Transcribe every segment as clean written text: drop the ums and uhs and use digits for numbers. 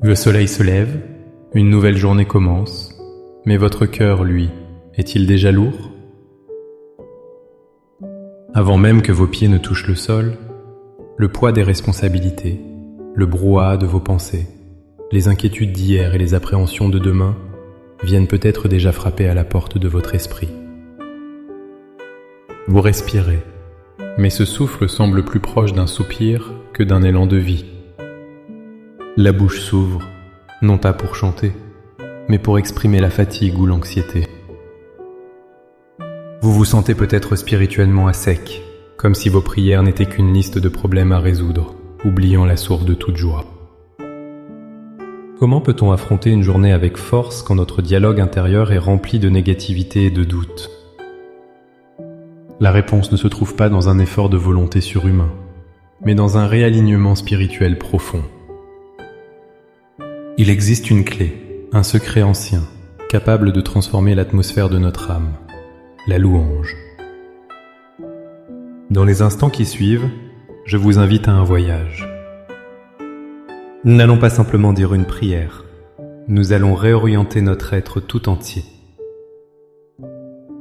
Le soleil se lève, une nouvelle journée commence, mais votre cœur, lui, est-il déjà lourd? Avant même que vos pieds ne touchent le sol, le poids des responsabilités, le brouhaha de vos pensées, les inquiétudes d'hier et les appréhensions de demain viennent peut-être déjà frapper à la porte de votre esprit. Vous respirez, mais ce souffle semble plus proche d'un soupir que d'un élan de vie. La bouche s'ouvre, non pas pour chanter, mais pour exprimer la fatigue ou l'anxiété. Vous vous sentez peut-être spirituellement à sec, comme si vos prières n'étaient qu'une liste de problèmes à résoudre, oubliant la source de toute joie. Comment peut-on affronter une journée avec force quand notre dialogue intérieur est rempli de négativité et de doute? La réponse ne se trouve pas dans un effort de volonté surhumain, mais dans un réalignement spirituel profond. Il existe une clé, un secret ancien, capable de transformer l'atmosphère de notre âme, la louange. Dans les instants qui suivent, je vous invite à un voyage. Nous n'allons pas simplement dire une prière, nous allons réorienter notre être tout entier.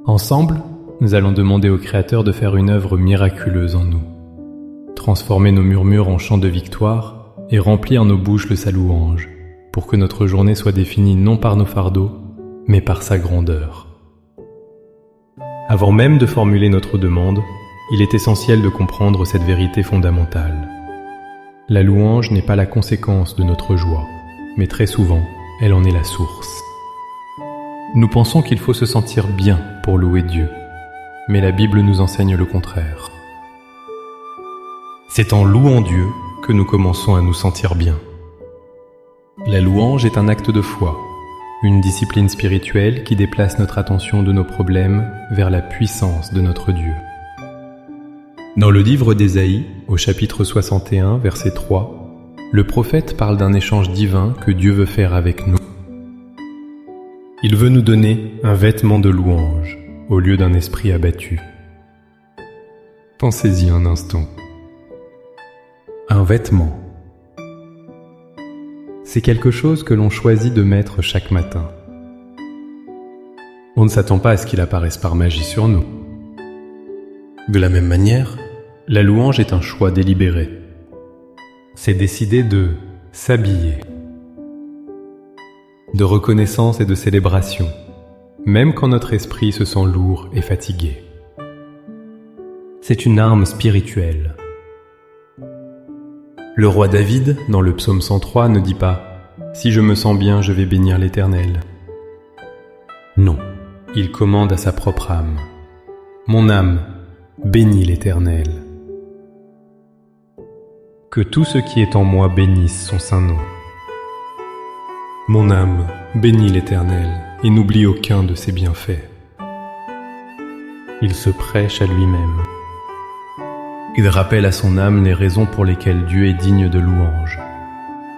Ensemble, nous allons demander au Créateur de faire une œuvre miraculeuse en nous, transformer nos murmures en chants de victoire et remplir nos bouches de sa louange, pour que notre journée soit définie non par nos fardeaux, mais par sa grandeur. Avant même de formuler notre demande, il est essentiel de comprendre cette vérité fondamentale. La louange n'est pas la conséquence de notre joie, mais très souvent, elle en est la source. Nous pensons qu'il faut se sentir bien pour louer Dieu, mais la Bible nous enseigne le contraire. C'est en louant Dieu que nous commençons à nous sentir bien. La louange est un acte de foi, une discipline spirituelle qui déplace notre attention de nos problèmes vers la puissance de notre Dieu. Dans le livre d'Ésaïe, au chapitre 61, verset 3, le prophète parle d'un échange divin que Dieu veut faire avec nous. Il veut nous donner un vêtement de louange au lieu d'un esprit abattu. Pensez-y un instant. Un vêtement. C'est quelque chose que l'on choisit de mettre chaque matin. On ne s'attend pas à ce qu'il apparaisse par magie sur nous. De la même manière, la louange est un choix délibéré. C'est décider de s'habiller, de reconnaissance et de célébration, même quand notre esprit se sent lourd et fatigué. C'est une arme spirituelle. Le roi David, dans le psaume 103, ne dit pas « Si je me sens bien, je vais bénir l'Éternel ». Non, il commande à sa propre âme « Mon âme, bénis l'Éternel ». Que tout ce qui est en moi bénisse son saint nom. Mon âme, bénis l'Éternel et n'oublie aucun de ses bienfaits. Il se prêche à lui-même. Il rappelle à son âme les raisons pour lesquelles Dieu est digne de louange.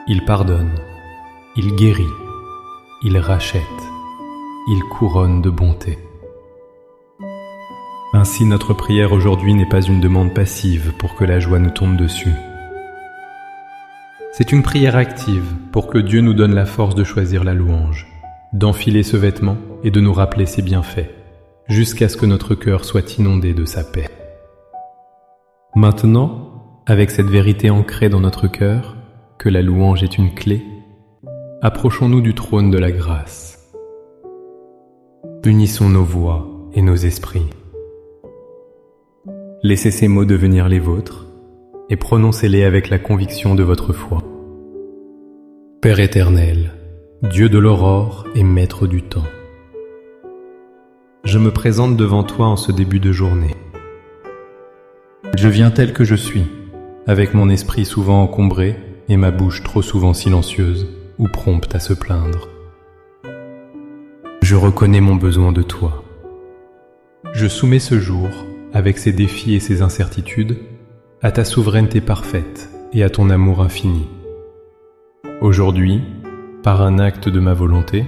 Il pardonne, il guérit, il rachète, il couronne de bonté. Ainsi notre prière aujourd'hui n'est pas une demande passive pour que la joie nous tombe dessus. C'est une prière active pour que Dieu nous donne la force de choisir la louange, d'enfiler ce vêtement et de nous rappeler ses bienfaits, jusqu'à ce que notre cœur soit inondé de sa paix. Maintenant, avec cette vérité ancrée dans notre cœur, que la louange est une clé, approchons-nous du trône de la grâce. Unissons nos voix et nos esprits. Laissez ces mots devenir les vôtres et prononcez-les avec la conviction de votre foi. Père éternel, Dieu de l'aurore et Maître du temps, je me présente devant toi en ce début de journée. Je viens tel que je suis, avec mon esprit souvent encombré et ma bouche trop souvent silencieuse ou prompte à se plaindre. Je reconnais mon besoin de toi. Je soumets ce jour, avec ses défis et ses incertitudes, à ta souveraineté parfaite et à ton amour infini. Aujourd'hui, par un acte de ma volonté,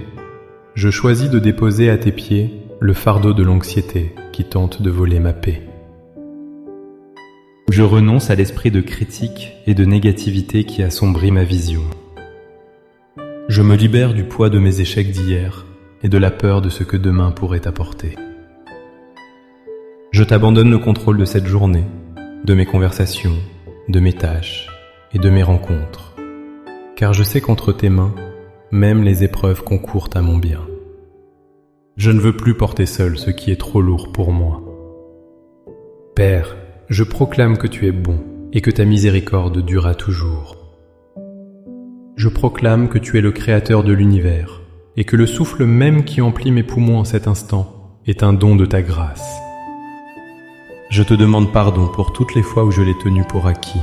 je choisis de déposer à tes pieds le fardeau de l'anxiété qui tente de voler ma paix. Je renonce à l'esprit de critique et de négativité qui assombrit ma vision. Je me libère du poids de mes échecs d'hier et de la peur de ce que demain pourrait apporter. Je t'abandonne le contrôle de cette journée, de mes conversations, de mes tâches et de mes rencontres, car je sais qu'entre tes mains, même les épreuves concourent à mon bien. Je ne veux plus porter seul ce qui est trop lourd pour moi. Père, je proclame que tu es bon et que ta miséricorde durera toujours. Je proclame que tu es le créateur de l'univers et que le souffle même qui emplit mes poumons en cet instant est un don de ta grâce. Je te demande pardon pour toutes les fois où je l'ai tenu pour acquis.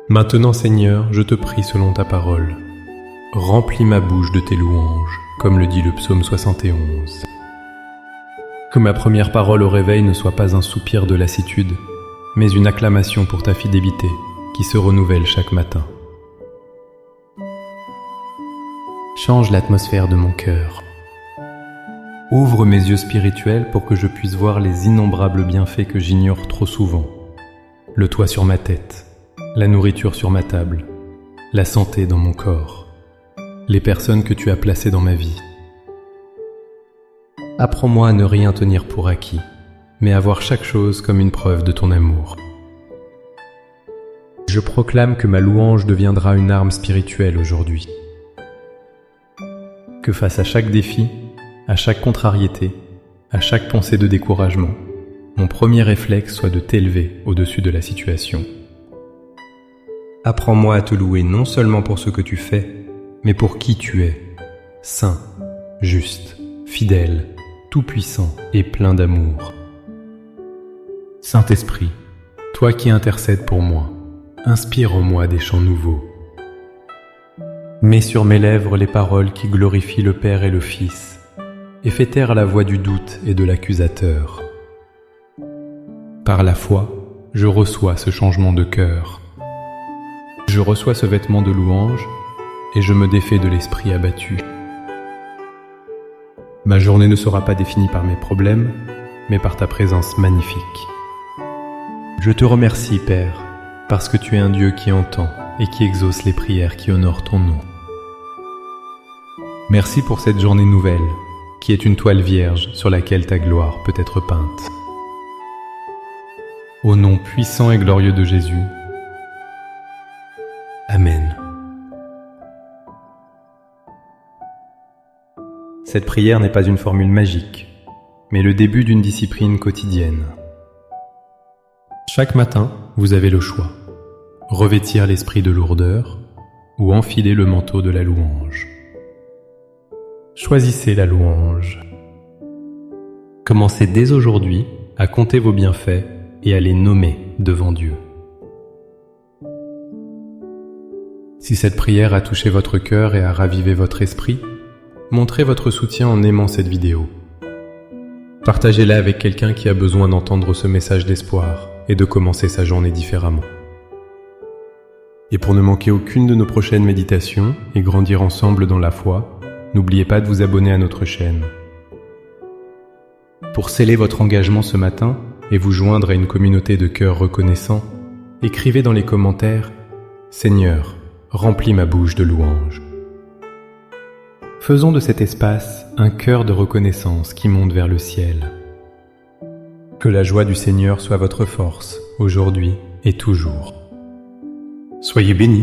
Maintenant, Seigneur, je te prie selon ta parole. Remplis ma bouche de tes louanges, comme le dit le psaume 71. Que ma première parole au réveil ne soit pas un soupir de lassitude, mais une acclamation pour ta fidélité qui se renouvelle chaque matin. Change l'atmosphère de mon cœur. Ouvre mes yeux spirituels pour que je puisse voir les innombrables bienfaits que j'ignore trop souvent. Le toit sur ma tête, la nourriture sur ma table, la santé dans mon corps, les personnes que tu as placées dans ma vie. Apprends-moi à ne rien tenir pour acquis, mais à voir chaque chose comme une preuve de ton amour. Je proclame que ma louange deviendra une arme spirituelle aujourd'hui. Que face à chaque défi, à chaque contrariété, à chaque pensée de découragement, mon premier réflexe soit de t'élever au-dessus de la situation. Apprends-moi à te louer non seulement pour ce que tu fais, mais pour qui tu es, saint, juste, fidèle, tout-puissant et plein d'amour. Saint-Esprit, toi qui intercèdes pour moi, inspire en moi des chants nouveaux. Mets sur mes lèvres les paroles qui glorifient le Père et le Fils, et fais taire la voix du doute et de l'accusateur. Par la foi, je reçois ce changement de cœur. Je reçois ce vêtement de louange, et je me défais de l'esprit abattu. Ma journée ne sera pas définie par mes problèmes, mais par ta présence magnifique. Je te remercie, Père, parce que tu es un Dieu qui entend et qui exauce les prières qui honorent ton nom. Merci pour cette journée nouvelle, qui est une toile vierge sur laquelle ta gloire peut être peinte. Au nom puissant et glorieux de Jésus. Amen. Cette prière n'est pas une formule magique, mais le début d'une discipline quotidienne. Chaque matin, vous avez le choix. Revêtir l'esprit de lourdeur ou enfiler le manteau de la louange. Choisissez la louange. Commencez dès aujourd'hui à compter vos bienfaits et à les nommer devant Dieu. Si cette prière a touché votre cœur et a ravivé votre esprit, montrez votre soutien en aimant cette vidéo. Partagez-la avec quelqu'un qui a besoin d'entendre ce message d'espoir et de commencer sa journée différemment. Et pour ne manquer aucune de nos prochaines méditations et grandir ensemble dans la foi, n'oubliez pas de vous abonner à notre chaîne. Pour sceller votre engagement ce matin et vous joindre à une communauté de cœurs reconnaissants, écrivez dans les commentaires « Seigneur, remplis ma bouche de louanges ». Faisons de cet espace un cœur de reconnaissance qui monte vers le ciel. Que la joie du Seigneur soit votre force, aujourd'hui et toujours. Soyez bénis.